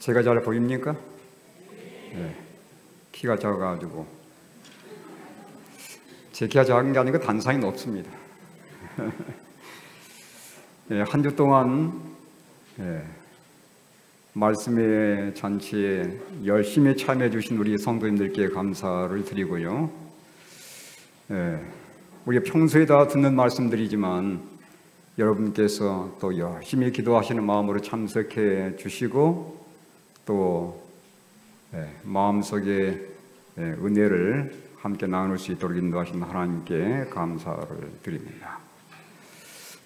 제가 잘 보입니까? 네. 키가 작아가지고 제 키가 작은 게 아니고 단상이 높습니다. 네, 한 주 동안 말씀의 잔치에 열심히 참여해 주신 우리 성도님들께 감사를 드리고요. 우리 평소에 다 듣는 말씀들이지만 여러분께서 또 열심히 기도하시는 마음으로 참석해 주시고 또 마음속에 은혜를 함께 나눌 수 있도록 인도하신 하나님께 감사를 드립니다.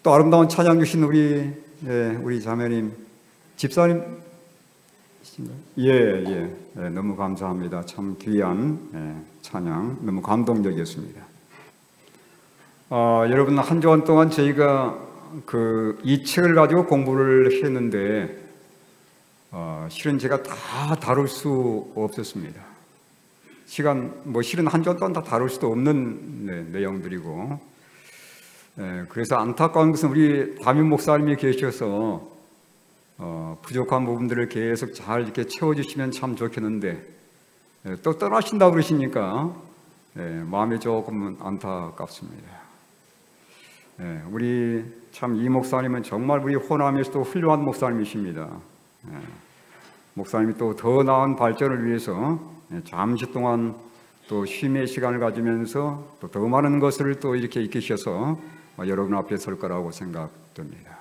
또 아름다운 찬양 주신 우리 자매님, 집사님, 너무 감사합니다. 참 귀한 찬양, 너무 감동적이었습니다. 여러분, 한 주간 동안 저희가 이 책을 가지고 공부를 했는데 실은 제가 다 다룰 수 없었습니다. 실은 한 주간 동안 다 다룰 수도 없는 내용들이고, 그래서 안타까운 것은 우리 담임 목사님이 계셔서 부족한 부분들을 계속 잘 이렇게 채워주시면 참 좋겠는데 또 떠나신다고 그러시니까 마음이 조금 안타깝습니다. 우리 참 이 목사님은 정말 우리 호남에서도 훌륭한 목사님이십니다. 목사님이 또 더 나은 발전을 위해서 잠시 동안 또 쉼의 시간을 가지면서 또 더 많은 것을 또 이렇게 익히셔서 여러분 앞에 설 거라고 생각됩니다.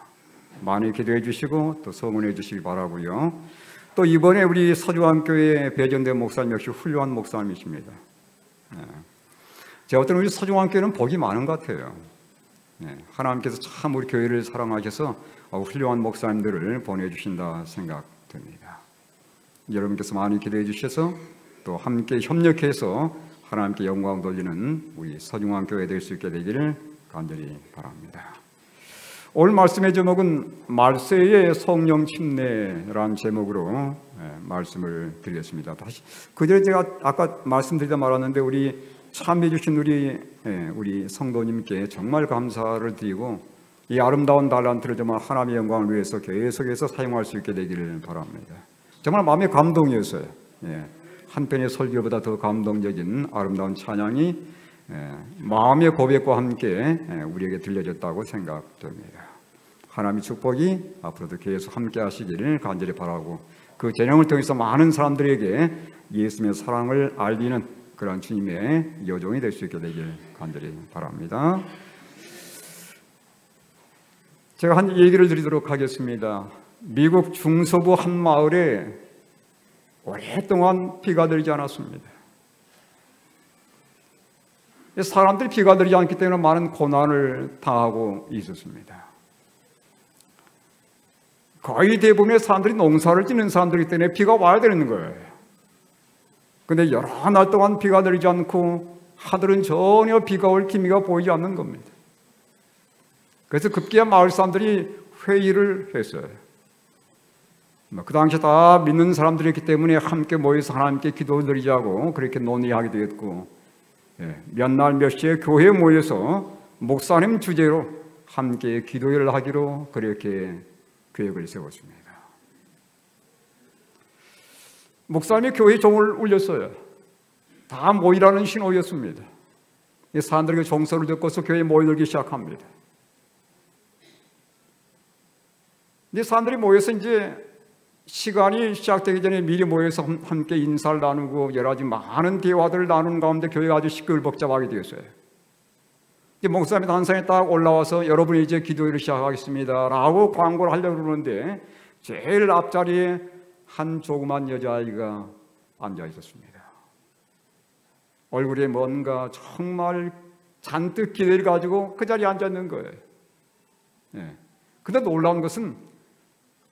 많이 기도해 주시고 또 소문해 주시기 바라고요. 또 이번에 우리 서중환교회 배전된 목사님 역시 훌륭한 목사님이십니다. 제가 어떤 우리 서중환교회는 복이 많은 것 같아요. 하나님께서 참 우리 교회를 사랑하셔서 훌륭한 목사님들을 보내주신다 생각됩니다. 여러분께서 많이 기도해 주셔서 또 함께 협력해서 하나님께 영광 돌리는 우리 서중환교회 될 수 있게 되기를 간절히 바랍니다. 오늘 말씀의 제목은 말세의 성령 침례라는 제목으로 말씀을 드리겠습니다. 다시 그 전에 제가 아까 말씀드리다 말았는데 우리 참여해 주신 우리 성도님께 정말 감사를 드리고 이 아름다운 달란트를 정말 하나님의 영광을 위해서 계속해서 사용할 수 있게 되기를 바랍니다. 정말 마음의 감동이었어요. 한편의 설교보다 더 감동적인 아름다운 찬양이 마음의 고백과 함께 우리에게 들려졌다고 생각됩니다. 하나님의 축복이 앞으로도 계속 함께 하시기를 간절히 바라고 그 재능을 통해서 많은 사람들에게 예수님의 사랑을 알리는 그런 주님의 여종이 될 수 있게 되길 간절히 바랍니다. 제가 한 얘기를 드리도록 하겠습니다. 미국 중서부 한 마을에 오랫동안 비가 들지 않았습니다. 사람들이 비가 들지 않기 때문에 많은 고난을 당하고 있었습니다. 거의 대부분의 사람들이 농사를 짓는 사람들이기 때문에 비가 와야 되는 거예요. 그런데 여러 날 동안 비가 내리지 않고 하늘은 전혀 비가 올 기미가 보이지 않는 겁니다. 그래서 급기야 마을 사람들이 회의를 했어요. 그 당시에 다 믿는 사람들이었기 때문에 함께 모여서 하나님께 기도를 드리자고 그렇게 논의하게 되었고, 몇 날 몇 시에 교회에 모여서 목사님 주제로 함께 기도회를 하기로 그렇게 계획을 세웠습니다. 목사님이 교회 종을 울렸어요. 다 모이라는 신호였습니다. 사람들에게 종소를 듣고서 교회에 모여들기 시작합니다. 근데 사람들이 모여서 이제 시간이 시작되기 전에 미리 모여서 함께 인사를 나누고 여러 가지 많은 대화들을 나누는 가운데 교회가 아주 시끌벅적하게 되었어요. 목사님이 단상에 딱 올라와서 여러분이 이제 기도회를 시작하겠습니다 라고 광고를 하려고 그러는데 제일 앞자리에 한 조그만 여자아이가 앉아 있었습니다. 얼굴에 뭔가 정말 잔뜩 기대를 가지고 그 자리에 앉아 있는 거예요. 근데 놀라운 것은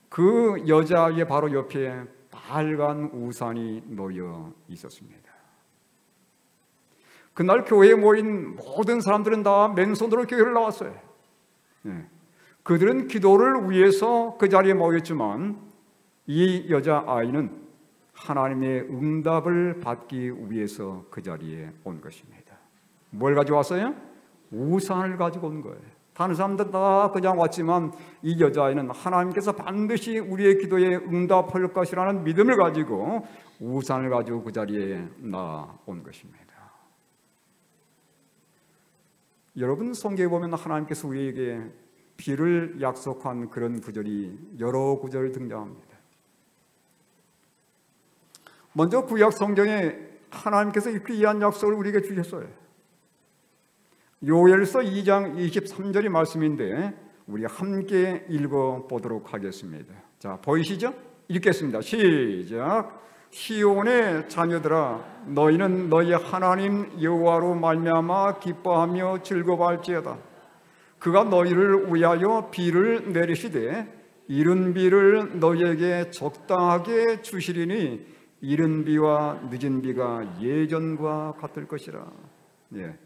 그 여자아이의 바로 옆에 빨간 우산이 놓여 있었습니다. 그날 교회에 모인 모든 사람들은 다 맨손으로 교회를 나왔어요. 그들은 기도를 위해서 그 자리에 모였지만 이 여자아이는 하나님의 응답을 받기 위해서 그 자리에 온 것입니다. 뭘 가지고 왔어요? 우산을 가지고 온 거예요. 다른 사람들 다 그냥 왔지만 이 여자아이는 하나님께서 반드시 우리의 기도에 응답할 것이라는 믿음을 가지고 우산을 가지고 그 자리에 나온 것입니다. 여러분, 성경에 보면 하나님께서 우리에게 비를 약속한 그런 구절이 여러 구절 등장합니다. 먼저 구약 성경에 하나님께서 이 귀한 약속을 우리에게 주셨어요. 요엘서 2장 23절이 말씀인데 우리 함께 읽어보도록 하겠습니다. 자, 보이시죠? 읽겠습니다. 시작. 시온의 자녀들아, 너희는 너희 하나님 여호와로 말미암아 기뻐하며 즐거워할지어다. 그가 너희를 위하여 비를 내리시되 이른 비를 너희에게 적당하게 주시리니 이른 비와 늦은 비가 예전과 같을 것이라. 예.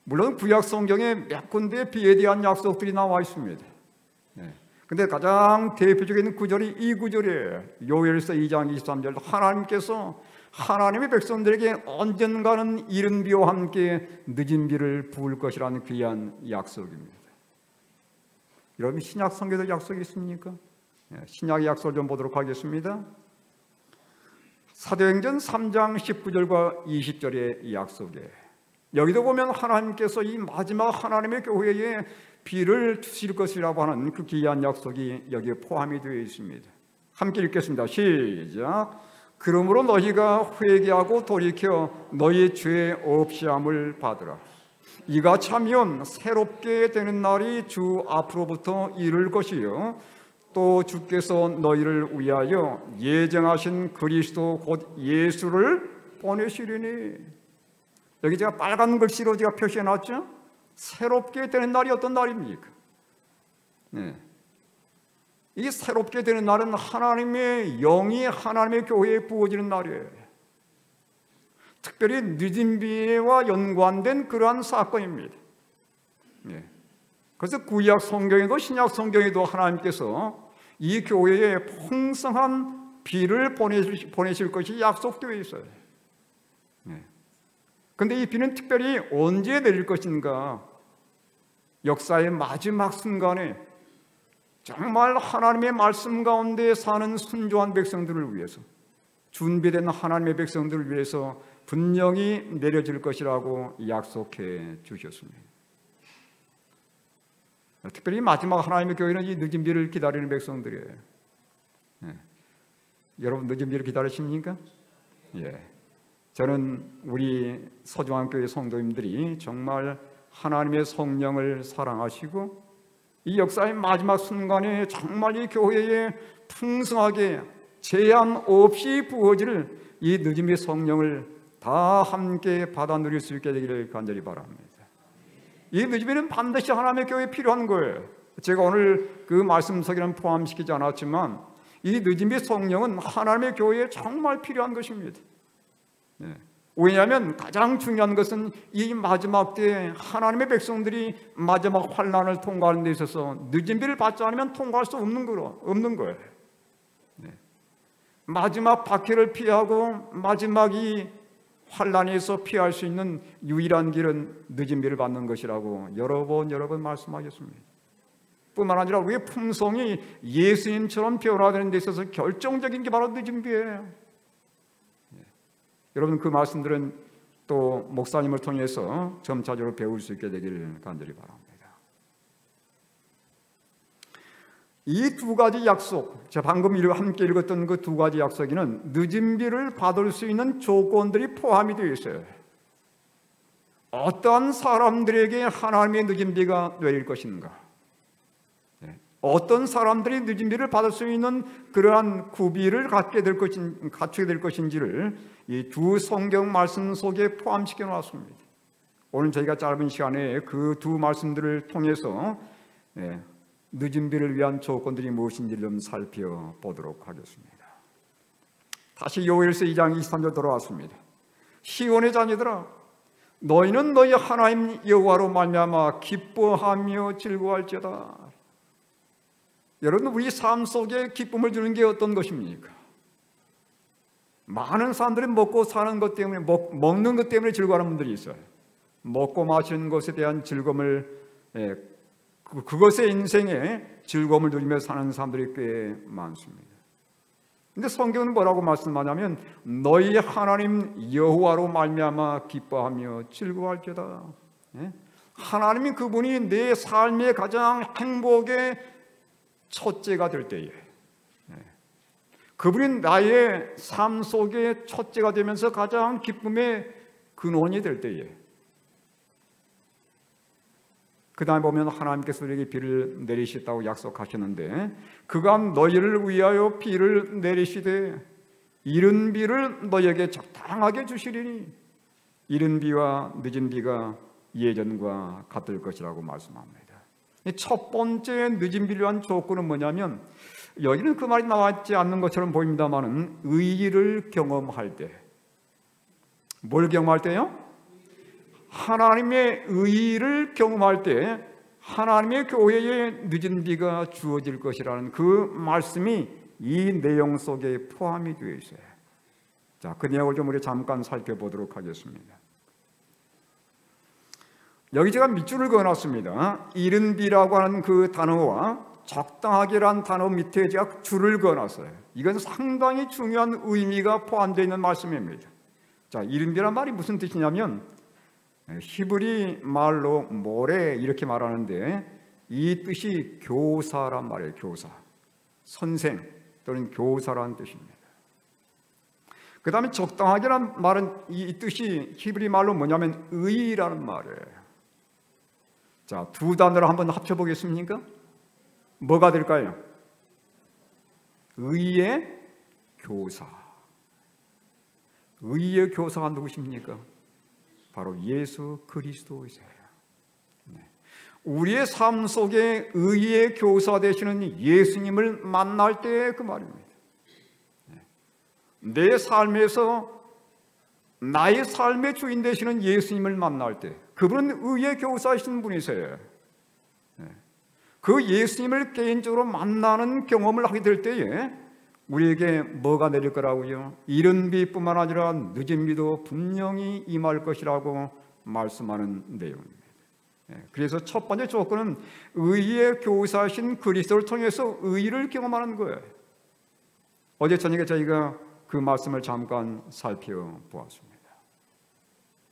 물론 구약 성경에 몇 군데 비에 대한 약속들이 나와 있습니다. 근데 가장 대표적인 구절이 이 구절이에요. 요엘서 2장 23절. 하나님께서 하나님의 백성들에게 언젠가는 이른 비와 함께 늦은 비를 부을 것이라는 귀한 약속입니다. 여러분, 신약 성경에도 약속이 있습니까? 신약의 약속을 좀 보도록 하겠습니다. 사도행전 3장 19절과 20절의 약속이에요. 여기도 보면 하나님께서 이 마지막 하나님의 교회에 비를 주실 것이라고 하는 그 귀한 약속이 여기에 포함이 되어 있습니다. 함께 읽겠습니다. 시작. 그러므로 너희가 회개하고 돌이켜 너희 죄 없이함을 받으라. 이가 차면 새롭게 되는 날이 주 앞으로부터 이를 것이요 또 주께서 너희를 위하여 예정하신 그리스도 곧 예수를 보내시리니. 여기 제가 빨간 글씨로 제가 표시해 놨죠? 새롭게 되는 날이 어떤 날입니까? 네. 이 새롭게 되는 날은 하나님의 영이 하나님의 교회에 부어지는 날이에요. 특별히 늦은 비와 연관된 그러한 사건입니다. 네. 그래서 구약 성경에도 신약 성경에도 하나님께서 이 교회에 풍성한 비를 보내실 것이 약속되어 있어요. 그런데 이 비는 특별히 언제 내릴 것인가? 역사의 마지막 순간에 정말 하나님의 말씀 가운데 사는 순종한 백성들을 위해서, 준비된 하나님의 백성들을 위해서 분명히 내려질 것이라고 약속해 주셨습니다. 특별히 마지막 하나님의 교회는 이 늦은 비를 기다리는 백성들이에요. 여러분, 늦은 비를 기다리십니까? 예. 저는 우리 서중앙교회 성도님들이 정말 하나님의 성령을 사랑하시고 이 역사의 마지막 순간에 정말 이 교회에 풍성하게 제한 없이 부어질 이 늦음의 성령을 다 함께 받아 누릴 수 있게 되기를 간절히 바랍니다. 이 늦음에는 반드시 하나님의 교회에 필요한 거예요. 제가 오늘 그 말씀 속에는 포함시키지 않았지만 이 늦음의 성령은 하나님의 교회에 정말 필요한 것입니다. 왜냐하면 가장 중요한 것은 이 마지막 때에 하나님의 백성들이 마지막 환난을 통과하는 데 있어서 늦은 비를 받지 않으면 통과할 수 없는 거예요. 마지막 박해를 피하고 마지막 이 환난에서 피할 수 있는 유일한 길은 늦은 비를 받는 것이라고 여러 번 말씀하셨습니다. 뿐만 아니라 우리의 품성이 예수님처럼 변화되는 데 있어서 결정적인 게 바로 늦은 비예요. 여러분, 그 말씀들은 또 목사님을 통해서 점차적으로 배울 수 있게 되기를 간절히 바랍니다. 이 두 가지 약속, 제가 방금 함께 읽었던 그 두 가지 약속에는 늦은 비를 받을 수 있는 조건들이 포함이 되어 있어요. 어떠한 사람들에게 하나님의 늦은 비가 내릴 것인가? 어떤 사람들이 늦은 비를 받을 수 있는 그러한 구비를 갖추게 될 것인지를 이 두 성경 말씀 속에 포함시켜 놓았습니다. 오늘 저희가 짧은 시간에 그 두 말씀들을 통해서 늦은 비를 위한 조건들이 무엇인지를 좀 살펴보도록 하겠습니다. 다시 요엘서 2장 23절 돌아왔습니다. 시온의 자녀들아, 너희는 너희 하나님 여호와로 말미암아 기뻐하며 즐거워할지어다. 여러분, 우리 삶 속에 기쁨을 주는 게 어떤 것입니까? 많은 사람들이 먹고 사는 것 때문에, 먹는 것 때문에 즐거워하는 분들이 있어요. 먹고 마시는 것에 대한 즐거움을 그것의 인생에 즐거움을 누리며 사는 사람들이 꽤 많습니다. 근데 성경은 뭐라고 말씀하냐면 너희 하나님 여호와로 말미암아 기뻐하며 즐거워할지어다. 하나님이 그분이 내 삶의 가장 행복의 첫째가 될 때에, 그분이 나의 삶 속의 첫째가 되면서 가장 기쁨의 근원이 될 때에, 그 다음에 보면 하나님께서 우리에게 비를 내리시다고 약속하셨는데 그가 너희를 위하여 비를 내리시되 이른 비를 너희에게 적당하게 주시리니 이른 비와 늦은 비가 예전과 같을 것이라고 말씀합니다. 첫 번째 늦은 비를 위한 조건은 뭐냐면, 여기는 그 말이 나와 있지 않는 것처럼 보입니다만은 의의를 경험할 때. 뭘 경험할 때요? 하나님의 의의를 경험할 때 하나님의 교회에 늦은 비가 주어질 것이라는 그 말씀이 이 내용 속에 포함이 되어 있어요. 자, 그 내용을 좀 우리 잠깐 살펴보도록 하겠습니다. 여기 제가 밑줄을 그어놨습니다. 이른 비라고 하는 그 단어와 적당하게란 단어 밑에 제가 줄을 그어놨어요. 이건 상당히 중요한 의미가 포함되어 있는 말씀입니다. 자, 이른 비란 말이 무슨 뜻이냐면 히브리 말로 모래 이렇게 말하는데 이 뜻이 교사란 말이에요. 교사, 선생 또는 교사라는 뜻입니다. 그 다음에 적당하게란 말은 이 뜻이 히브리 말로 뭐냐면 의라는 말이에요. 자, 두 단어를 한번 합쳐보겠습니까? 뭐가 될까요? 의의 교사. 의의 교사가 누구십니까? 바로 예수 그리스도이세요. 우리의 삶 속에 의의 교사 되시는 예수님을 만날 때 그 말입니다. 내 삶에서 나의 삶의 주인 되시는 예수님을 만날 때 그분은 의의 교사이신 분이세요. 그 예수님을 개인적으로 만나는 경험을 하게 될 때에 우리에게 뭐가 내릴 거라고요? 이른 비뿐만 아니라 늦은 비도 분명히 임할 것이라고 말씀하는 내용입니다. 그래서 첫 번째 조건은 의의 교사신 그리스도를 통해서 의를 경험하는 거예요. 어제 저녁에 저희가 그 말씀을 잠깐 살펴보았습니다.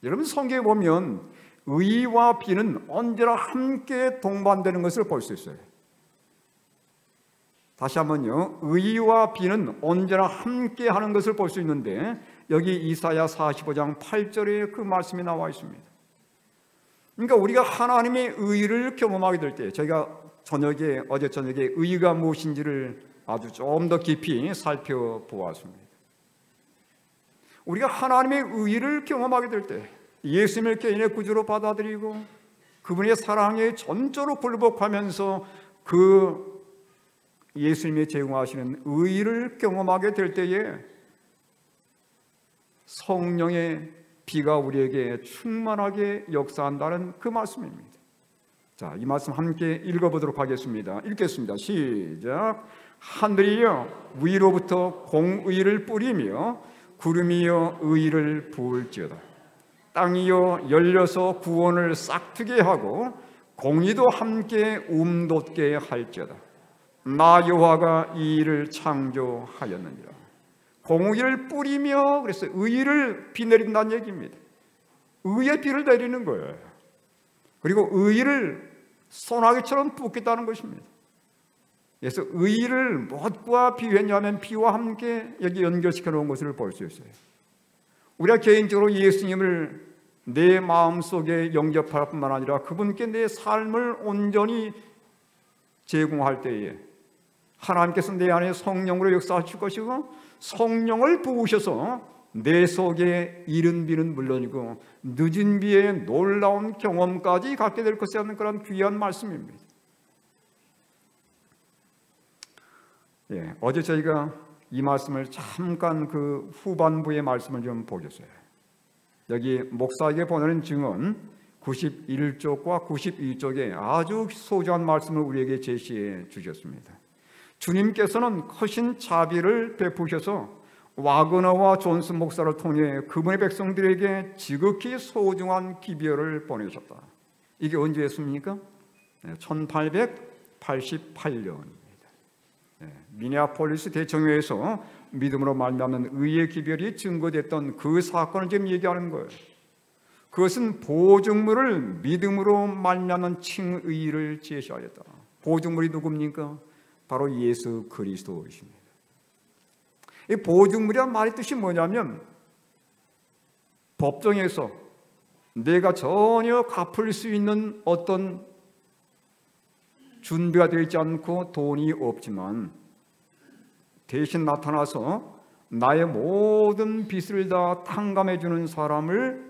여러분, 성경에 보면 의와 비는 언제나 함께 동반되는 것을 볼 수 있어요. 다시 한번요. 의와 비는 언제나 함께 하는 것을 볼 수 있는데 여기 이사야 45장 8절에 그 말씀이 나와 있습니다. 그러니까 우리가 하나님의 의를 경험하게 될 때, 저희가 어제 저녁에 의가 무엇인지를 아주 좀 더 깊이 살펴보았습니다. 우리가 하나님의 의를 경험하게 될 때 예수님을 개인의 구주로 받아들이고 그분의 사랑에 전적으로 굴복하면서 그 예수님이 제공하시는 의를 경험하게 될 때에 성령의 비가 우리에게 충만하게 역사한다는 그 말씀입니다. 자, 이 말씀 함께 읽어보도록 하겠습니다. 읽겠습니다. 시작. 하늘이여 위로부터 공의를 뿌리며 구름이여 의를 부을지어다. 땅이여 열려서 구원을 싹트게 하고 공의도 함께 돋게 할지어다. 나 여호와가 이 일을 창조하였느니라. 공의를 뿌리며, 그래서 의를 비 내린다는 얘기입니다. 의의 비를 내리는 거예요. 그리고 의를 소나기처럼 붓겠다는 것입니다. 그래서 의를 무엇과 비유했냐면 비와 함께 여기 연결시켜 놓은 것을 볼 수 있어요. 우리가 개인적으로 예수님을 내 마음속에 영접할 뿐만 아니라 그분께 내 삶을 온전히 제공할 때에 하나님께서 내 안에 성령으로 역사하실 것이고 성령을 부으셔서 내 속에 이른 비는 물론이고 늦은 비의 놀라운 경험까지 갖게 될 것이라는 그런 귀한 말씀입니다. 어제 저희가 이 말씀을 잠깐 그 후반부의 말씀을 좀 보겠어요. 여기 목사에게 보내는 증언 91쪽과 92쪽에 아주 소중한 말씀을 우리에게 제시해 주셨습니다. 주님께서는 크신 자비를 베푸셔서 와그너와 존스 목사를 통해 그분의 백성들에게 지극히 소중한 기별을 보내셨다. 이게 언제였습니까? 1888년입니다. 미네아폴리스 대청회에서 믿음으로 말미암는 의의 기별이 증거됐던 그 사건을 지금 얘기하는 거예요. 그것은 보증물을 믿음으로 말미암는 칭의를 제시하였다. 보증물이 누굽니까? 바로 예수 그리스도이십니다. 이 보증물이란 말의 뜻이 뭐냐면, 법정에서 내가 전혀 갚을 수 있는 어떤 준비가 되어 있지 않고 돈이 없지만 대신 나타나서 나의 모든 빚을 다 탕감해 주는 사람을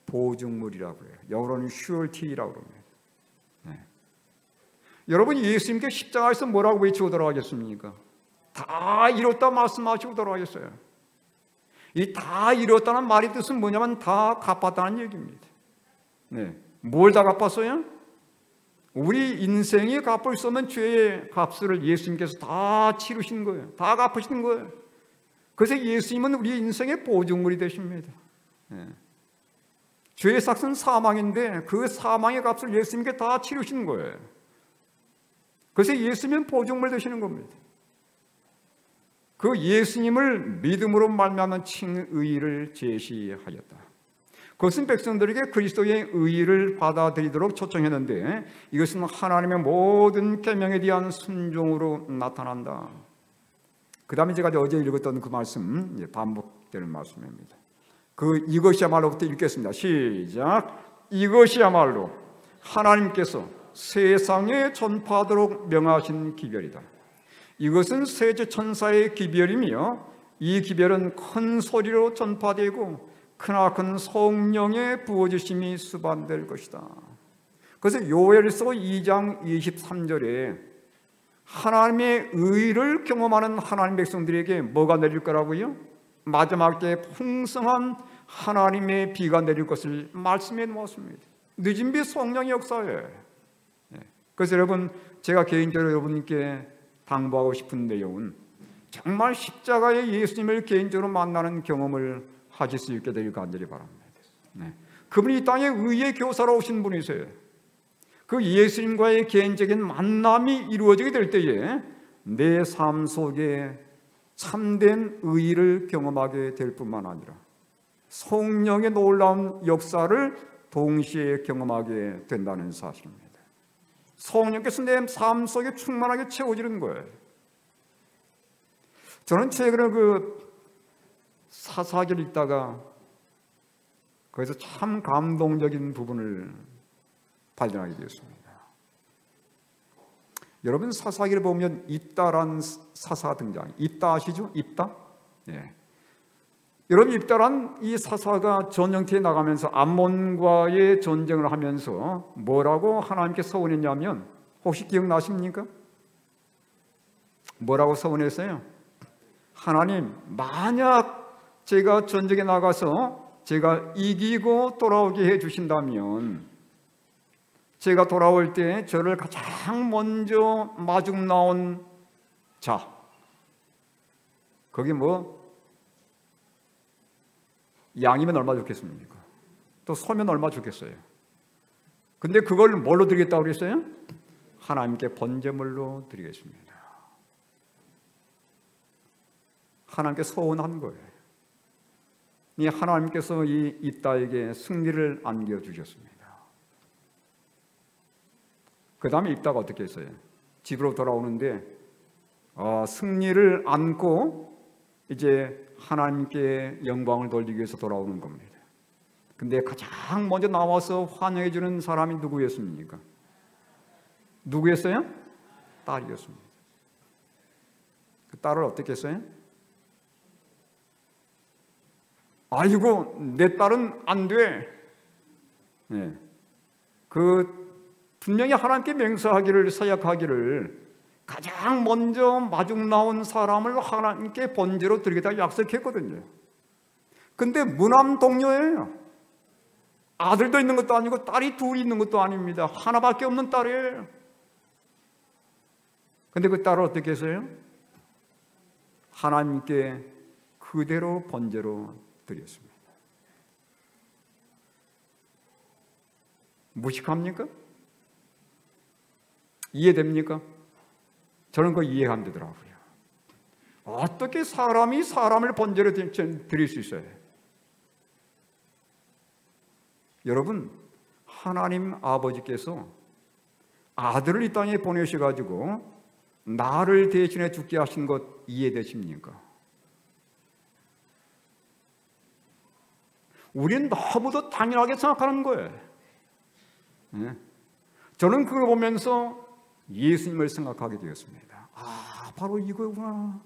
보증물이라고 해요. 영어로는 surety라고 합니다. 여러분, 예수님께 십자가에서 뭐라고 외치고 돌아가겠습니까? 다 이뤘다 말씀하시고 돌아가겠어요. 이 다 이뤘다는 말의 뜻은 뭐냐면 다 갚았다는 얘기입니다. 뭘 다 갚았어요? 우리 인생이 갚을 수 없는 죄의 값을 예수님께서 다 치르신 거예요. 다 갚으신 거예요. 그래서 예수님은 우리 인생의 보증물이 되십니다. 죄의 삭은 사망인데 그 사망의 값을 예수님께 다 치르신 거예요. 그래서 예수님은 보증물 되시는 겁니다. 그 예수님을 믿음으로 말미암은 칭의를 제시하였다. 그것은 백성들에게 그리스도의 의의를 받아들이도록 초청했는데 이것은 하나님의 모든 계명에 대한 순종으로 나타난다. 그 다음에 제가 어제 읽었던 그 말씀, 반복되는 말씀입니다. 이것이야말로부터 읽겠습니다. 시작. 이것이야말로 하나님께서 세상에 전파하도록 명하신 기별이다. 이것은 세제 천사의 기별이며 이 기별은 큰 소리로 전파되고 크나큰 성령의 부어주심이 수반될 것이다. 그래서 요엘서 2장 23절에 하나님의 의를 경험하는 하나님 백성들에게 뭐가 내릴 거라고요? 마지막 때 풍성한 하나님의 비가 내릴 것을 말씀해 놓았습니다. 늦은 비 성령의 역사예요. 그래서 여러분, 제가 개인적으로 여러분께 당부하고 싶은 내용은 정말 십자가의 예수님을 개인적으로 만나는 경험을 하실 수 있게 되길 간절히 바랍니다. 그분이 이 땅에 의의 교사로 오신 분이세요. 그 예수님과의 개인적인 만남이 이루어지게 될 때에 내 삶 속에 참된 의의를 경험하게 될 뿐만 아니라 성령의 놀라운 역사를 동시에 경험하게 된다는 사실입니다. 성령께서 내 삶 속에 충만하게 채워지는 거예요. 저는 최근에 사사기를 읽다가 거기서 참 감동적인 부분을 발견하게 되었습니다. 여러분, 사사기를 보면 입다란 사사 등장. 입다 아시죠? 입다? 여러분, 입다란 이 사사가 전쟁터에 나가면서 암몬과의 전쟁을 하면서 뭐라고 하나님께 서원했냐면, 혹시 기억나십니까? 뭐라고 서원했어요? 하나님, 만약 제가 전쟁에 나가서 제가 이기고 돌아오게 해주신다면 제가 돌아올 때 저를 가장 먼저 마중 나온 자, 거기 양이면 얼마 좋겠습니까? 또 소면 얼마 좋겠어요? 근데 그걸 뭘로 드리겠다고 그랬어요? 하나님께 번제물로 드리겠습니다. 하나님께 서원한 거예요. 이 하나님께서 이 입다에게 승리를 안겨주셨습니다. 그 다음에 입다가 어떻게 했어요? 집으로 돌아오는데 승리를 안고 이제 하나님께 영광을 돌리기 위해서 돌아오는 겁니다. 근데 가장 먼저 나와서 환영해 주는 사람이 누구였습니까? 누구였어요? 딸이었습니다. 그 딸을 어떻게 했어요? 아이고, 내 딸은 안 돼. 분명히 하나님께 맹세하기를, 서약하기를 가장 먼저 마중 나온 사람을 하나님께 번제로 드리겠다고 약속했거든요. 근데 무남 동료예요. 아들도 있는 것도 아니고 딸이 둘이 있는 것도 아닙니다. 하나밖에 없는 딸이에요. 근데 그 딸을 어떻게 했어요? 하나님께 그대로 번제로 드렸습니다. 무식합니까? 이해됩니까? 저는 그거 이해가 안 되더라고요. 어떻게 사람이 사람을 번제로 드릴 수 있어요? 여러분, 하나님 아버지께서 아들을 이 땅에 보내셔가지고 나를 대신해 죽게 하신 것 이해되십니까? 우리는 너무도 당연하게 생각하는 거예요. 저는 그걸 보면서 예수님을 생각하게 되었습니다. 아, 바로 이거구나.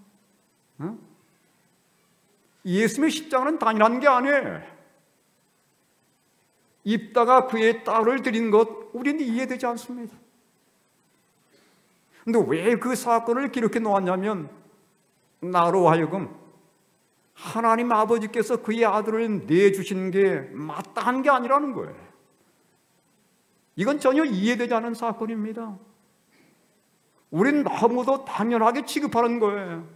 예수님의 십자가는 당연한 게 아니에요. 입다가 그의 딸을 드린 것 우리는 이해되지 않습니다. 근데 왜 그 사건을 기록해 놓았냐면 나로 하여금 하나님 아버지께서 그의 아들을 내주신 게 마땅한 게 아니라는 거예요. 이건 전혀 이해되지 않은 사건입니다. 우린 너무도 당연하게 취급하는 거예요.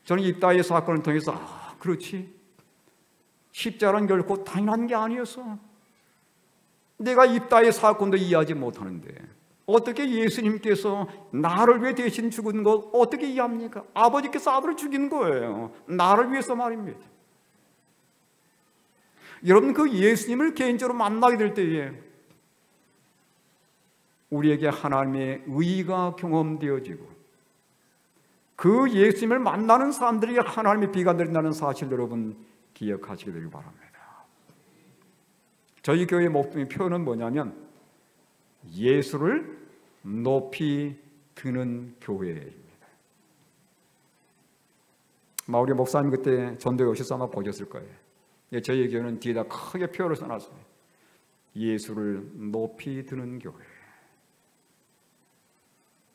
저는 입다의 사건을 통해서 그렇지, 십자가는 결코 당연한 게 아니었어. 내가 입다의 사건도 이해하지 못하는데 어떻게 예수님께서 나를 위해 대신 죽은 것 어떻게 이해합니까? 아버지께서 아들을 죽인 거예요. 나를 위해서 말입니다. 여러분, 그 예수님을 개인적으로 만나게 될 때에 우리에게 하나님의 의가 경험되어지고 그 예수님을 만나는 사람들에게 하나님의 비가 내린다는 사실 여러분 기억하시게 되길 바랍니다. 저희 교회의 목표의 표현은 뭐냐면 예수를 높이 드는 교회입니다. 우리 목사님 그때 전도에 오셔서 아마 보셨을 거예요. 저희 교회는 뒤에다 크게 표를 써놨습니다. 예수를 높이 드는 교회.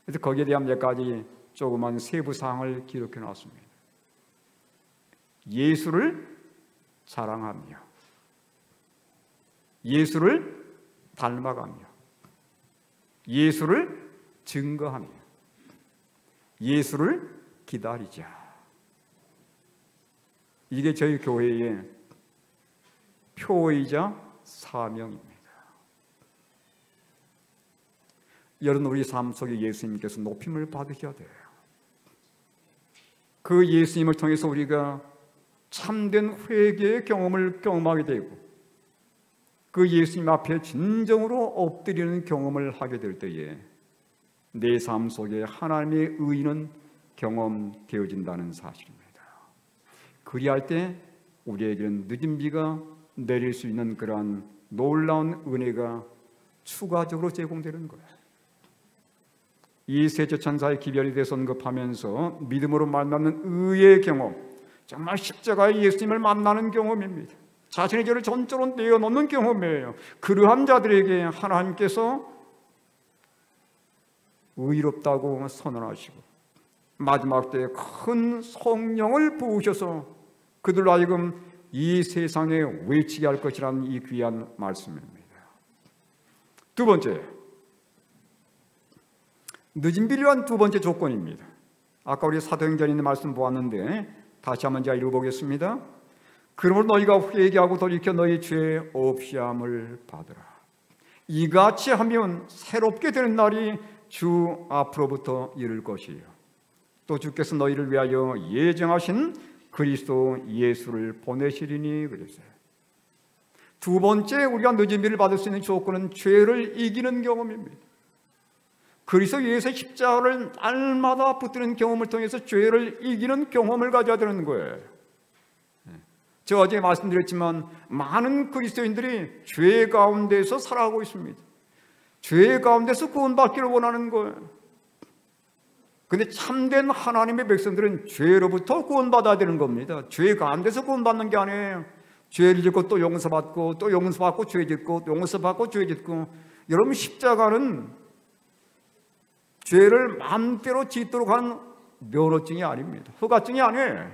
그래서 거기에 대한 몇 가지 조그만 세부 사항을 기록해 놨습니다. 예수를 자랑하며, 예수를 닮아가며, 예수를 증거하며, 예수를 기다리자. 이게 저희 교회의 표이자 사명입니다. 여러분, 우리 삶 속에 예수님께서 높임을 받으셔야 돼요. 그 예수님을 통해서 우리가 참된 회개의 경험을 경험하게 되고 그 예수님 앞에 진정으로 엎드리는 경험을 하게 될 때에 내 삶 속에 하나님의 의는 경험되어진다는 사실입니다. 그리할 때 우리에게는 늦은 비가 내릴 수 있는 그러한 놀라운 은혜가 추가적으로 제공되는 거예요. 이 셋째 천사의 기별에 대해서 언급하면서 믿음으로 만나는 의의 경험, 정말 십자가의 예수님을 만나는 경험입니다. 자신의 죄를 전적으로 내어놓는 경험이에요. 그러한 자들에게 하나님께서 의롭다고 선언하시고 마지막 때에 큰 성령을 부으셔서 그들로 하여금 이 세상에 외치게 할 것이라는 이 귀한 말씀입니다. 두 번째, 늦은 비를 위한 두 번째 조건입니다. 아까 우리 사도행전에 있는 말씀 보았는데 다시 한번 제가 읽어보겠습니다. 그러므로 너희가 회개하고 돌이켜 너희 죄 없이함을 받으라. 이같이 하면 새롭게 되는 날이 주 앞으로부터 이를 것이에요. 또 주께서 너희를 위하여 예정하신 그리스도 예수를 보내시리니 그랬어요. 두 번째 우리가 늦은 비를 받을 수 있는 조건은 죄를 이기는 경험입니다. 그리스도 예수의 십자가를 날마다 붙드는 경험을 통해서 죄를 이기는 경험을 가져야 되는 거예요. 제가 어제 말씀드렸지만 많은 그리스도인들이 죄 가운데서 살아가고 있습니다. 죄 가운데서 구원받기를 원하는 거예요. 그런데 참된 하나님의 백성들은 죄로부터 구원받아야 되는 겁니다. 죄 가운데서 구원받는 게 아니에요. 죄를 짓고 또 용서받고 또 용서받고 죄 짓고 용서받고 죄 짓고. 여러분, 십자가는 죄를 마음대로 짓도록 한 면허증이 아닙니다. 허가증이 아니에요.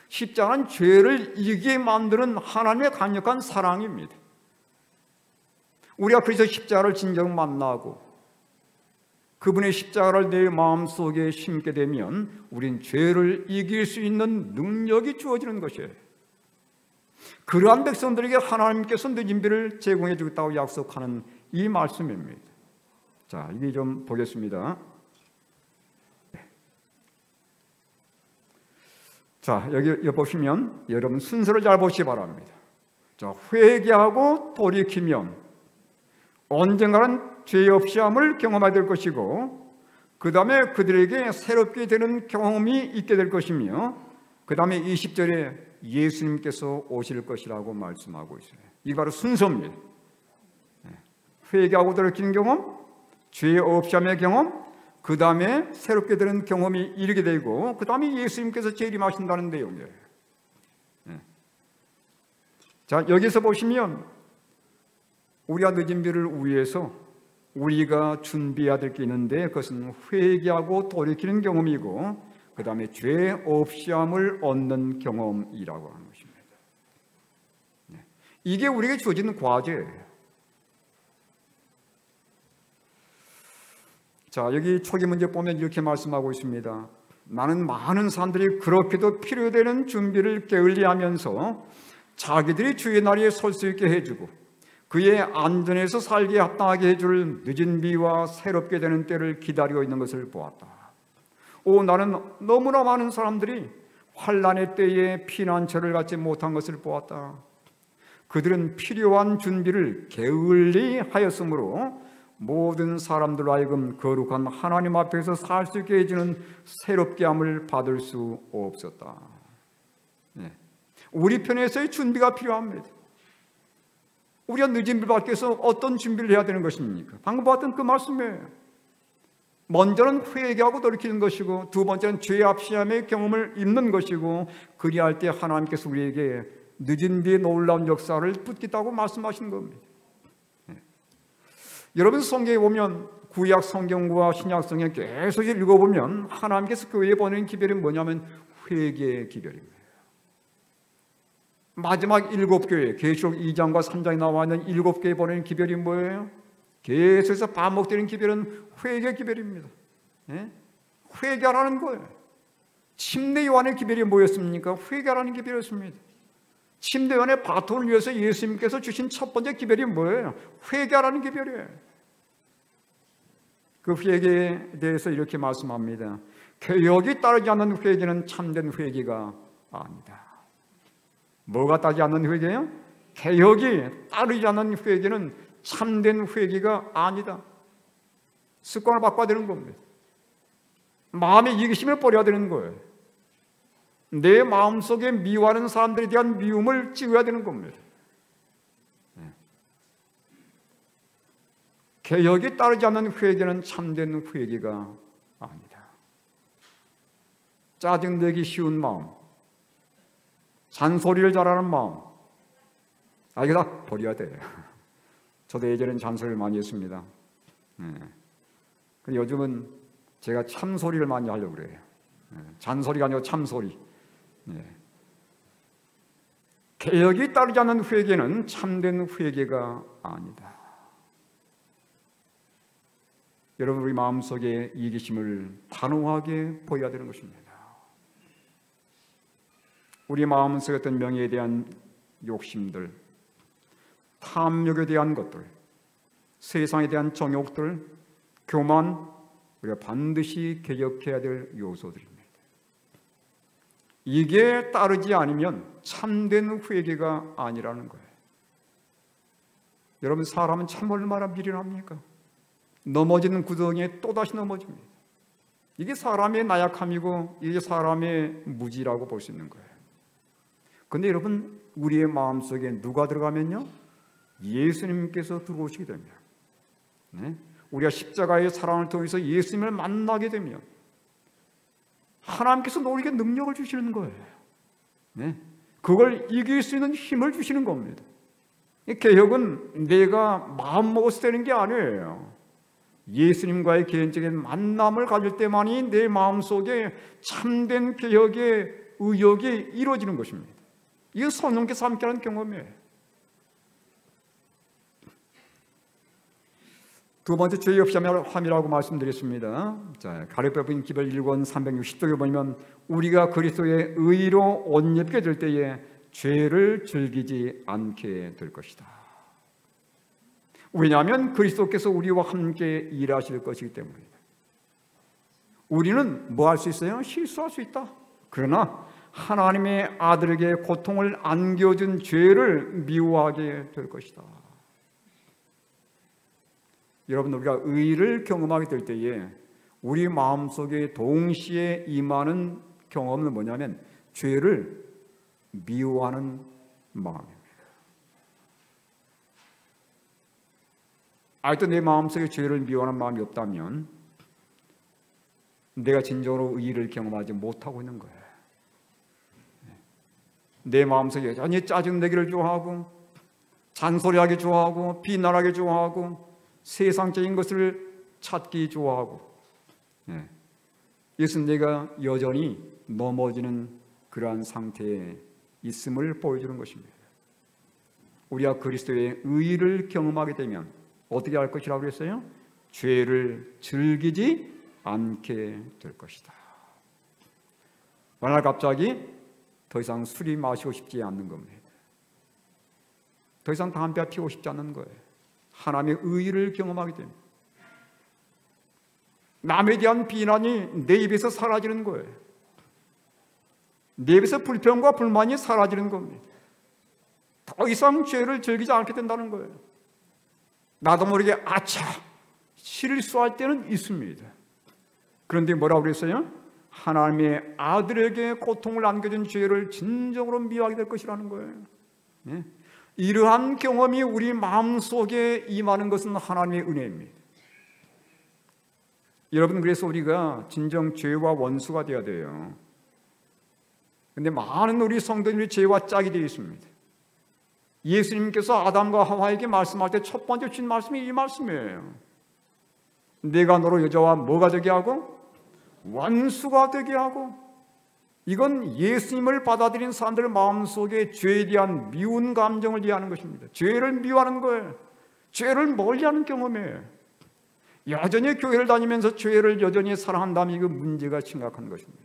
십자가는 죄를 이기게 만드는 하나님의 강력한 사랑입니다. 우리가 그래서 십자가를 진정 만나고 그분의 십자가를 내 마음속에 심게 되면 우린 죄를 이길 수 있는 능력이 주어지는 것이에요. 그러한 백성들에게 하나님께서 늦은 비를 제공해 주겠다고 약속하는 이 말씀입니다. 자, 이게 좀 보겠습니다. 자, 여기 보시면 여러분 순서를 잘 보시기 바랍니다. 자, 회개하고 돌이키면 언젠가는 죄 없이함을 경험하게 될 것이고, 그 다음에 그들에게 새롭게 되는 경험이 있게 될 것이며, 그 다음에 20절에 예수님께서 오실 것이라고 말씀하고 있어요. 이게 바로 순서입니다. 회개하고 돌이키는 경험, 죄 없이함의 경험, 그 다음에 새롭게 되는 경험이 이르게 되고, 그 다음에 예수님께서 재림하신다는 내용이에요. 자, 여기서 보시면 우리가 늦은 비를 위해서 우리가 준비해야 될 게 있는데, 그것은 회개하고 돌이키는 경험이고, 그 다음에 죄 없이함을 얻는 경험이라고 하는 것입니다. 이게 우리에게 주어지는 과제예요. 자, 여기 초기 문제 보면 이렇게 말씀하고 있습니다. 나는 많은 사람들이 그렇게도 필요되는 준비를 게을리하면서 자기들이 주의 날에 설 수 있게 해주고 그의 안전에서 살기에 합당하게 해줄 늦은 비와 새롭게 되는 때를 기다리고 있는 것을 보았다. 나는 너무나 많은 사람들이 환난의 때에 피난처를 갖지 못한 것을 보았다. 그들은 필요한 준비를 게을리 하였으므로 모든 사람들로 하여금 거룩한 하나님 앞에서 살 수 있게 해주는 새롭게 함을 받을 수 없었다. 우리 편에서의 준비가 필요합니다. 우리가 늦은 비 받기 위해서 어떤 준비를 해야 되는 것입니까? 방금 봤던 그 말씀이에요. 먼저는 회개하고 돌이키는 것이고, 두 번째는 죄 없이함의 경험을 입는 것이고, 그리할 때 하나님께서 우리에게 늦은 비의 놀라운 역사를 붙겠다고 말씀하신 겁니다. 여러분 성경에 보면 구약 성경과 신약 성경 계속 읽어보면 하나님께서 교회에 보내는 기별이 뭐냐면 회개의 기별입니다. 마지막 7교회, 계시록 2장과 3장에 나와 있는 7교회에 보내는 기별이 뭐예요? 계속해서 반복되는 기별은 회개 기별입니다. 회개하라는 거예요. 침례 요한의 기별이 뭐였습니까? 회개하라는 기별이었습니다. 침례 요한의 바톤을 위해서 예수님께서 주신 첫 번째 기별이 뭐예요? 회개하라는 기별이에요. 그 회개에 대해서 이렇게 말씀합니다. 교역이 따르지 않는 회개는 참된 회개가 아니다. 뭐가 따르지 않는 회개요? 개혁이 따르지 않는 회개는 참된 회개가 아니다. 습관을 바꿔야 되는 겁니다. 마음의 이기심을 버려야 되는 거예요. 내 마음속에 미워하는 사람들에 대한 미움을 찌워야 되는 겁니다. 개혁이 따르지 않는 회개는 참된 회개가 아니다. 짜증내기 쉬운 마음, 잔소리를 잘하는 마음, 이거 다 버려야 돼요. 저도 예전엔 잔소리를 많이 했습니다. 근데 요즘은 제가 참소리를 많이 하려고 그래요. 잔소리가 아니고 참소리. 개혁이 따르지 않는 회개는 참된 회개가 아니다. 여러분, 우리 마음속에 이기심을 단호하게 보여야 되는 것입니다. 우리 마음속에 어떤 명예에 대한 욕심들, 탐욕에 대한 것들, 세상에 대한 정욕들, 교만, 우리가 반드시 개혁해야 될 요소들입니다. 이게 따르지 않으면 참된 회개가 아니라는 거예요. 여러분, 사람은 참 얼마나 미련합니까? 넘어지는 구덩이에 또다시 넘어집니다. 이게 사람의 나약함이고 이게 사람의 무지라고 볼 수 있는 거예요. 그런데 여러분, 우리의 마음속에 누가 들어가면요? 예수님께서 들어오시게 됩니다. 우리가 십자가의 사랑을 통해서 예수님을 만나게 되면 하나님께서 우리에게 능력을 주시는 거예요. 그걸 이길 수 있는 힘을 주시는 겁니다. 개혁은 내가 마음 먹어서 되는 게 아니에요. 예수님과의 개인적인 만남을 가질 때만이 내 마음속에 참된 개혁의 의욕이 이루어지는 것입니다. 이게 성령께서 함께하는 경험이에요. 두 번째, 죄 없이 함이라고 말씀드렸습니다. 자, 가르페부인 기별 1권 360쪽에 보면 우리가 그리스도의 의로 옷 입게 될 때에 죄를 즐기지 않게 될 것이다. 왜냐하면 그리스도께서 우리와 함께 일하실 것이기 때문입니다. 우리는 뭐 할 수 있어요? 실수할 수 있다. 그러나 하나님의 아들에게 고통을 안겨준 죄를 미워하게 될 것이다. 여러분, 우리가 의를 경험하게 될 때에 우리 마음속에 동시에 임하는 경험은 뭐냐면 죄를 미워하는 마음입니다. 아직도 내 마음속에 죄를 미워하는 마음이 없다면 내가 진정으로 의를 경험하지 못하고 있는 거예요. 내 마음속에 여전히 짜증내기를 좋아하고 잔소리하기 좋아하고 비난하기 좋아하고 세상적인 것을 찾기 좋아하고, 이것은 내가 여전히 넘어지는 그러한 상태에 있음을 보여주는 것입니다. 우리가 그리스도의 의를 경험하게 되면 어떻게 할 것이라고 그랬어요? 죄를 즐기지 않게 될 것이다. 어느 날 갑자기 더 이상 술이 마시고 싶지 않는 겁니다. 더 이상 담배 피우고 싶지 않는 거예요. 하나님의 의를 경험하게 됩니다. 남에 대한 비난이 내 입에서 사라지는 거예요. 내 입에서 불평과 불만이 사라지는 겁니다. 더 이상 죄를 즐기지 않게 된다는 거예요. 나도 모르게 아차 실수할 때는 있습니다. 그런데 뭐라고 그랬어요? 하나님의 아들에게 고통을 안겨준 죄를 진정으로 미워하게 될 것이라는 거예요. 이러한 경험이 우리 마음속에 임하는 것은 하나님의 은혜입니다. 여러분, 그래서 우리가 진정 죄와 원수가 되어야 돼요. 그런데 많은 우리 성도님이 죄와 짝이 되어 있습니다. 예수님께서 아담과 하와에게 말씀할 때 첫 번째 주신 말씀이 이 말씀이에요. 내가 너로 여자와 뭐가 되게 하고? 원수가 되게 하고. 이건 예수님을 받아들인 사람들 마음속에 죄에 대한 미운 감정을 이해하는 것입니다. 죄를 미워하는 거예요. 죄를 멀리하는 경험이에요. 여전히 교회를 다니면서 죄를 여전히 사랑한다면 이거 문제가 심각한 것입니다.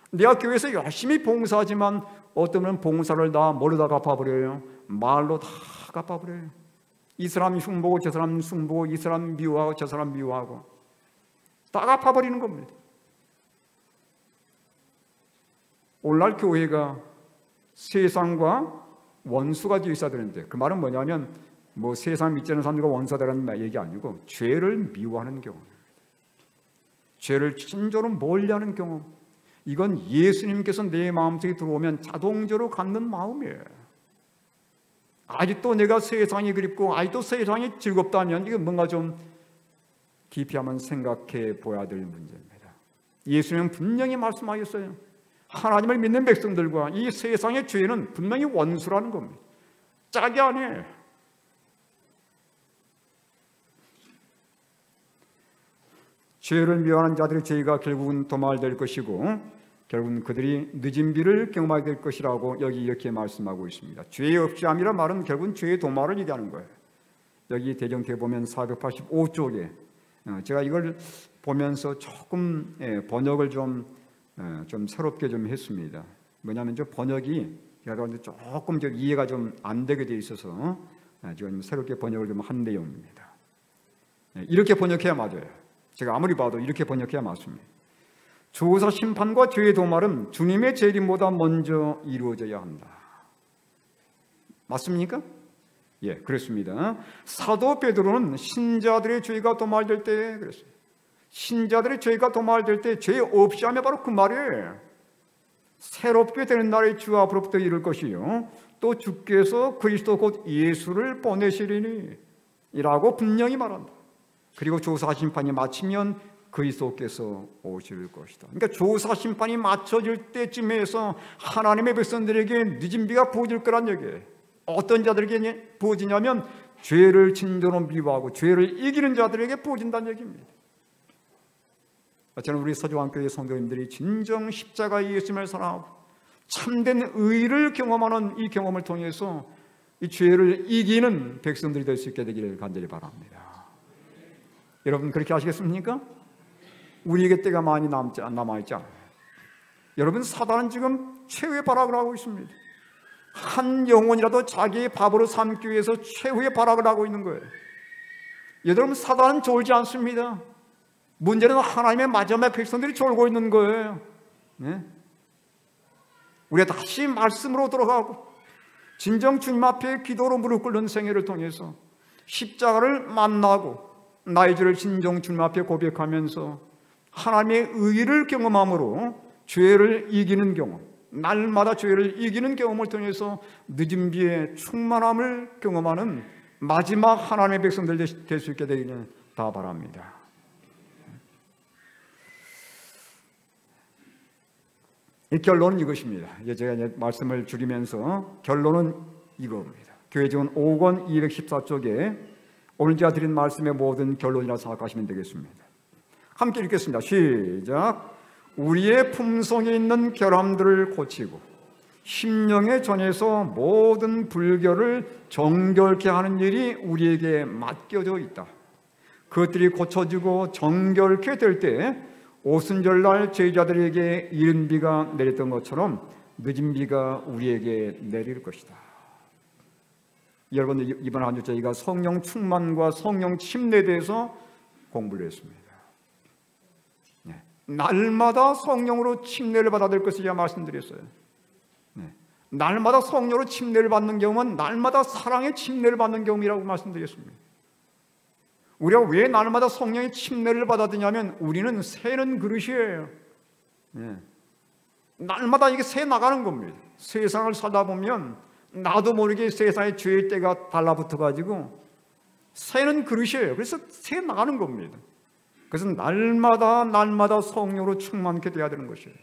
내가 교회에서 열심히 봉사하지만 어떤 봉사를 다 뭐로 다 갚아버려요? 말로 다 갚아버려요. 이 사람 흉보고 저 사람 흉보고 이 사람 미워하고 저 사람 미워하고 다 갚아버리는 겁니다. 오늘날 교회가 세상과 원수가 되어 있어야 되는데, 그 말은 뭐냐면 뭐 세상 믿지 않는 사람들과 원수가 되라는 얘기 아니고 죄를 미워하는 경험입니다. 죄를 진정으로 멀리하는 경험. 이건 예수님께서 내 마음속에 들어오면 자동적으로 갖는 마음이에요. 아직도 내가 세상이 그립고 아직도 세상이 즐겁다면 이거 뭔가 좀 깊이 한번 생각해 보아야 될 문제입니다. 예수님은 분명히 말씀하셨어요. 하나님을 믿는 백성들과 이 세상의 죄는 분명히 원수라는 겁니다. 짝이 아니에요. 죄를 미워하는 자들의 죄가 결국은 도말될 것이고 결국은 그들이 늦은 비를 경험하게 될 것이라고 여기 이렇게 말씀하고 있습니다. 죄 없이 함이란 말은 결국은 죄의 도말을 얘기하는 거예요. 여기 대정태 보면 485쪽에 제가 이걸 보면서 조금 번역을 좀 새롭게 좀 했습니다. 뭐냐면 저 번역이 조금 이해가 좀 안 되게 돼 있어서 지금 새롭게 번역을 좀 한 내용입니다. 이렇게 번역해야 맞아요. 제가 아무리 봐도 이렇게 번역해야 맞습니다. 조사 심판과 죄의 도말은 주님의 재림보다 먼저 이루어져야 한다. 맞습니까? 예, 그렇습니다. 사도 베드로는 신자들의 죄가 도말될 때 그랬어요. 신자들의 죄가 도말될 때 죄 없이 하면 바로 그 말이에요. 새롭게 되는 날의 주 앞으로부터 이룰 것이요 또 주께서 그리스도 곧 예수를 보내시리니 이라고 분명히 말한다. 그리고 조사 심판이 마치면 그리스도께서 오실 것이다. 그러니까 조사 심판이 맞춰질 때쯤에서 하나님의 백성들에게 늦은 비가 부어질 거란 얘기예요. 어떤 자들에게 부어지냐면 죄를 진정으로 미워하고 죄를 이기는 자들에게 부어진다는 얘기입니다. 저는 우리 서주왕교회 성도님들이 진정 십자가 예수님을 사랑하고 참된 의를 경험하는 이 경험을 통해서 이 죄를 이기는 백성들이 될 수 있게 되기를 간절히 바랍니다. 여러분 그렇게 하시겠습니까? 우리에게 때가 많이 남아있지 않아요. 여러분 사단은 지금 최후의 발악을 하고 있습니다. 한 영혼이라도 자기의 밥으로 삼기 위해서 최후의 발악을 하고 있는 거예요. 여러분, 사단은 졸지 않습니다. 문제는 하나님의 마지막 백성들이 졸고 있는 거예요. 네? 우리가 다시 말씀으로 돌아가고 진정 주님 앞에 기도로 무릎 꿇는 생애를 통해서 십자가를 만나고 나의 죄를 진정 주님 앞에 고백하면서 하나님의 의를 경험함으로 죄를 이기는 경험, 날마다 죄를 이기는 경험을 통해서 늦은 비의 충만함을 경험하는 마지막 하나님의 백성들 될 수 있게 되기를 다 바랍니다. 이 결론은 이것입니다. 제가 이제 말씀을 줄이면서 결론은 이겁니다. 교회지원 5권 214쪽에 오늘 제가 드린 말씀의 모든 결론이라 생각하시면 되겠습니다. 함께 읽겠습니다. 시작. 우리의 품성에 있는 결함들을 고치고 심령의 전에서 모든 불결을 정결케 하는 일이 우리에게 맡겨져 있다. 그것들이 고쳐지고 정결케 될 때 오순절날 제자들에게 이른 비가 내렸던 것처럼 늦은 비가 우리에게 내릴 것이다. 여러분, 이번 한 주 저희가 성령 충만과 성령 침례에 대해서 공부를 했습니다. 네. 날마다 성령으로 침례를 받아야 될 것을 제가 말씀드렸어요. 네. 날마다 성령으로 침례를 받는 경험은 날마다 사랑의 침례를 받는 경험이라고 말씀드렸습니다. 우리가 왜 날마다 성령의 침례를 받아들냐면 우리는 새는 그릇이에요. 네. 날마다 이게 새 나가는 겁니다. 세상을 살다 보면 나도 모르게 세상의 죄의 때가 달라붙어가지고 새는 그릇이에요. 그래서 새 나가는 겁니다. 그래서 날마다 성령으로 충만케 돼야 되는 것이에요.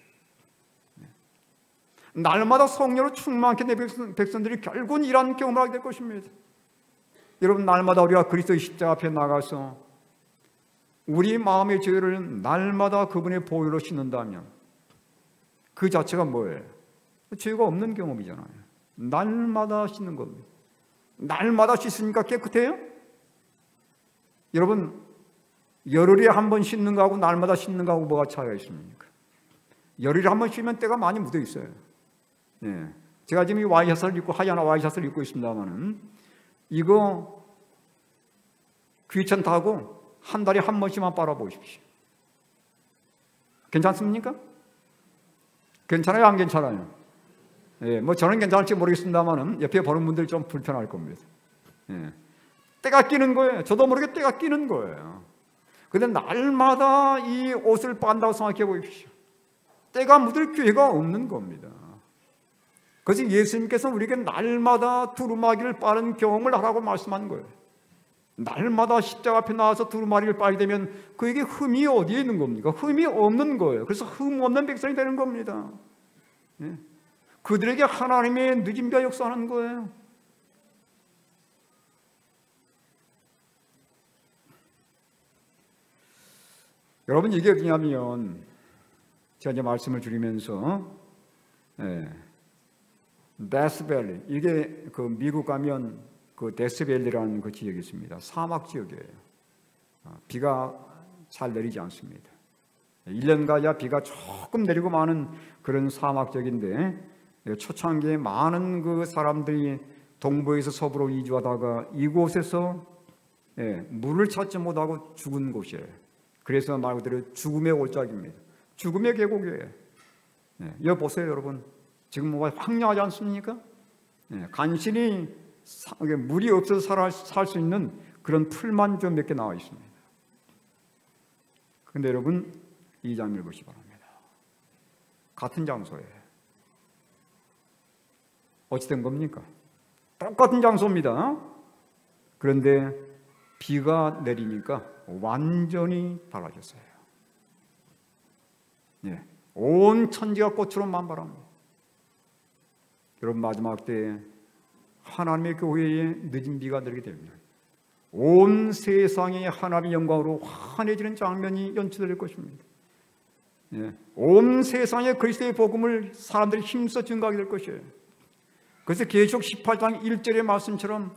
날마다 성령으로 충만케 된 백성들이 결국은 이러한 경험을 하게 될 것입니다. 여러분, 날마다 우리가 그리스도의 십자가 앞에 나가서 우리 마음의 죄를 날마다 그분의 보혈로 씻는다면 그 자체가 뭐예요? 죄가 없는 경험이잖아요. 날마다 씻는 겁니다. 날마다 씻으니까 깨끗해요? 여러분, 열흘에 한 번 씻는 거하고 날마다 씻는 거하고 뭐가 차이가 있습니까? 열흘에 한 번 씻으면 때가 많이 묻어 있어요. 예. 제가 지금 이 와이셔츠를 입고 하얀 와이셔츠를 입고 있습니다만은 이거 귀찮다고 한 달에 한 번씩만 빨아보십시오. 괜찮습니까? 괜찮아요? 안 괜찮아요? 예, 뭐 저는 괜찮을지 모르겠습니다만은 옆에 보는 분들이 좀 불편할 겁니다. 예. 때가 끼는 거예요. 저도 모르게 때가 끼는 거예요. 근데 날마다 이 옷을 빤다고 생각해 보십시오. 때가 묻을 기회가 없는 겁니다. 그래서 예수님께서 우리에게 날마다 두루마기를 빠는 경험을 하라고 말씀한 거예요. 날마다 십자가 앞에 나와서 두루마기를 빠게 되면 그에게 흠이 어디에 있는 겁니까? 흠이 없는 거예요. 그래서 흠 없는 백성이 되는 겁니다. 예. 그들에게 하나님의 늦은 비가 역사하는 거예요. 여러분, 이게 뭐냐면 제가 이제 말씀을 줄이면서 데스밸리, 이게 그 미국 가면 그 데스밸리라는 그 지역이 있습니다. 사막 지역이에요. 비가 잘 내리지 않습니다. 1년 가야 비가 조금 내리고 마는 그런 사막 지역인데 초창기에 많은 그 사람들이 동부에서 서부로 이주하다가 이곳에서 물을 찾지 못하고 죽은 곳이에요. 그래서 말 그대로 죽음의 올짝입니다. 죽음의 계곡이에요. 여기 보세요, 여러분. 지금 뭐가 황량하지 않습니까? 간신히 물이 없어서 살 수 있는 그런 풀만 좀 몇 개 나와 있습니다. 그런데 여러분, 이 장면을 보시기 바랍니다. 같은 장소에 어찌 된 겁니까? 똑같은 장소입니다. 그런데 비가 내리니까 완전히 달라졌어요. 온 천지가 꽃으로 만발합니다. 여러분, 마지막 때에 하나님의 교회에 늦은 비가 내리게 됩니다. 온 세상이 하나님의 영광으로 환해지는 장면이 연출될 것입니다. 온 세상에 그리스도의 복음을 사람들이 힘써 증거하게 될 것이에요. 그래서 계시록 18장 1절의 말씀처럼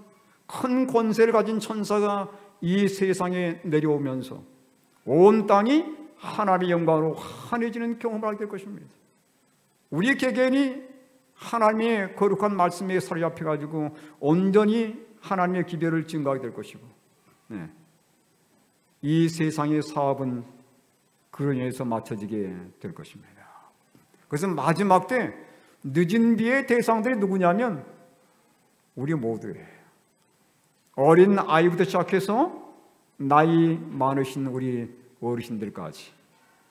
큰 권세를 가진 천사가 이 세상에 내려오면서 온 땅이 하나님의 영광으로 환해지는 경험을 하게 될 것입니다. 우리 개개인이 하나님의 거룩한 말씀에 사로잡혀 가지고 온전히 하나님의 기별을 증거하게 될 것이고, 이 세상의 사업은 그로 인해서 맞춰지게 될 것입니다. 그래서 마지막 때 늦은 비의 대상들이 누구냐면 우리 모두예요. 어린 아이부터 시작해서 나이 많으신 우리 어르신들까지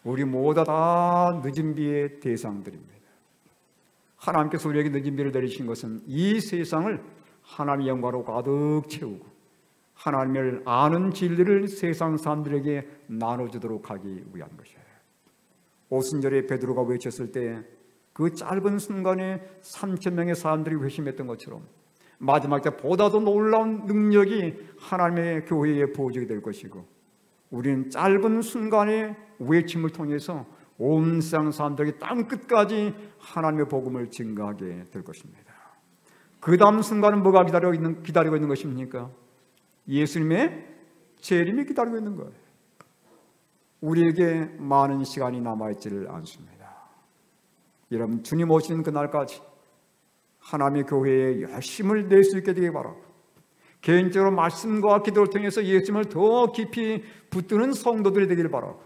우리 모두 다 늦은 비의 대상들입니다. 하나님께서 우리에게 늦은 비를 내리신 것은 이 세상을 하나님의 영광으로 가득 채우고 하나님을 아는 진리를 세상 사람들에게 나눠주도록 하기 위한 것이에요. 오순절에 베드로가 외쳤을 때 그 짧은 순간에 3,000명의 사람들이 회심했던 것처럼 마지막 때 보다도 놀라운 능력이 하나님의 교회에 부어지게 될 것이고, 우리는 짧은 순간의 외침을 통해서 온 세상 사람들에게 땅 끝까지 하나님의 복음을 증거하게 될 것입니다. 그 다음 순간은 뭐가 기다리고 있는 것입니까? 예수님의 재림이 기다리고 있는 거예요. 우리에게 많은 시간이 남아있지를 않습니다. 여러분, 주님 오시는 그날까지 하나님의 교회에 열심을 낼 수 있게 되기 바라고, 개인적으로 말씀과 기도를 통해서 예수님을 더 깊이 붙드는 성도들이 되기를 바라고,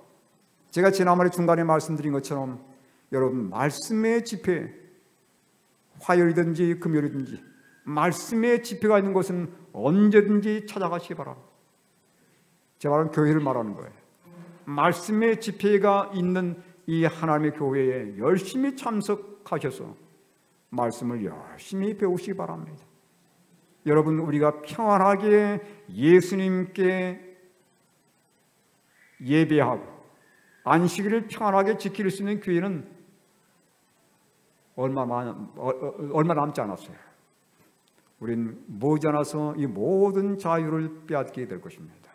제가 지난번에 중간에 말씀드린 것처럼 여러분, 말씀의 집회, 화요일이든지 금요일이든지 말씀의 집회가 있는 곳은 언제든지 찾아가시기 바랍니다. 제가 말하는 교회를 말하는 거예요. 말씀의 집회가 있는 이 하나님의 교회에 열심히 참석하셔서 말씀을 열심히 배우시기 바랍니다. 여러분, 우리가 평안하게 예수님께 예배하고 안식일을 평안하게 지킬 수 있는 교회는 얼마 남지 않았어요. 우리는 머지않아서 이 모든 자유를 빼앗게 될 것입니다.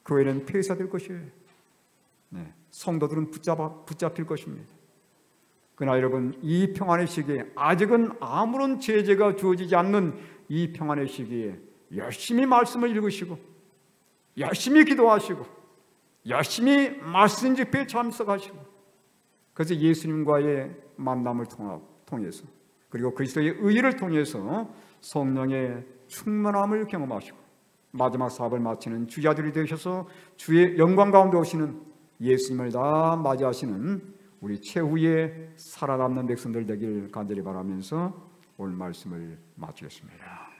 교회는 폐쇄될 것이에요. 성도들은 붙잡힐 것입니다. 그러나 여러분, 이 평안의 시기에, 아직은 아무런 제재가 주어지지 않는 이 평안의 시기에 열심히 말씀을 읽으시고 열심히 기도하시고 열심히 말씀 집회에 참석하시고, 그래서 예수님과의 만남을 통해서 그리고 그리스도의 의를 통해서 성령의 충만함을 경험하시고 마지막 사업을 마치는 주자들이 되셔서 주의 영광 가운데 오시는 예수님을 다 맞이하시는 우리 최후의 살아남는 백성들 되길 간절히 바라면서 오늘 말씀을 마치겠습니다.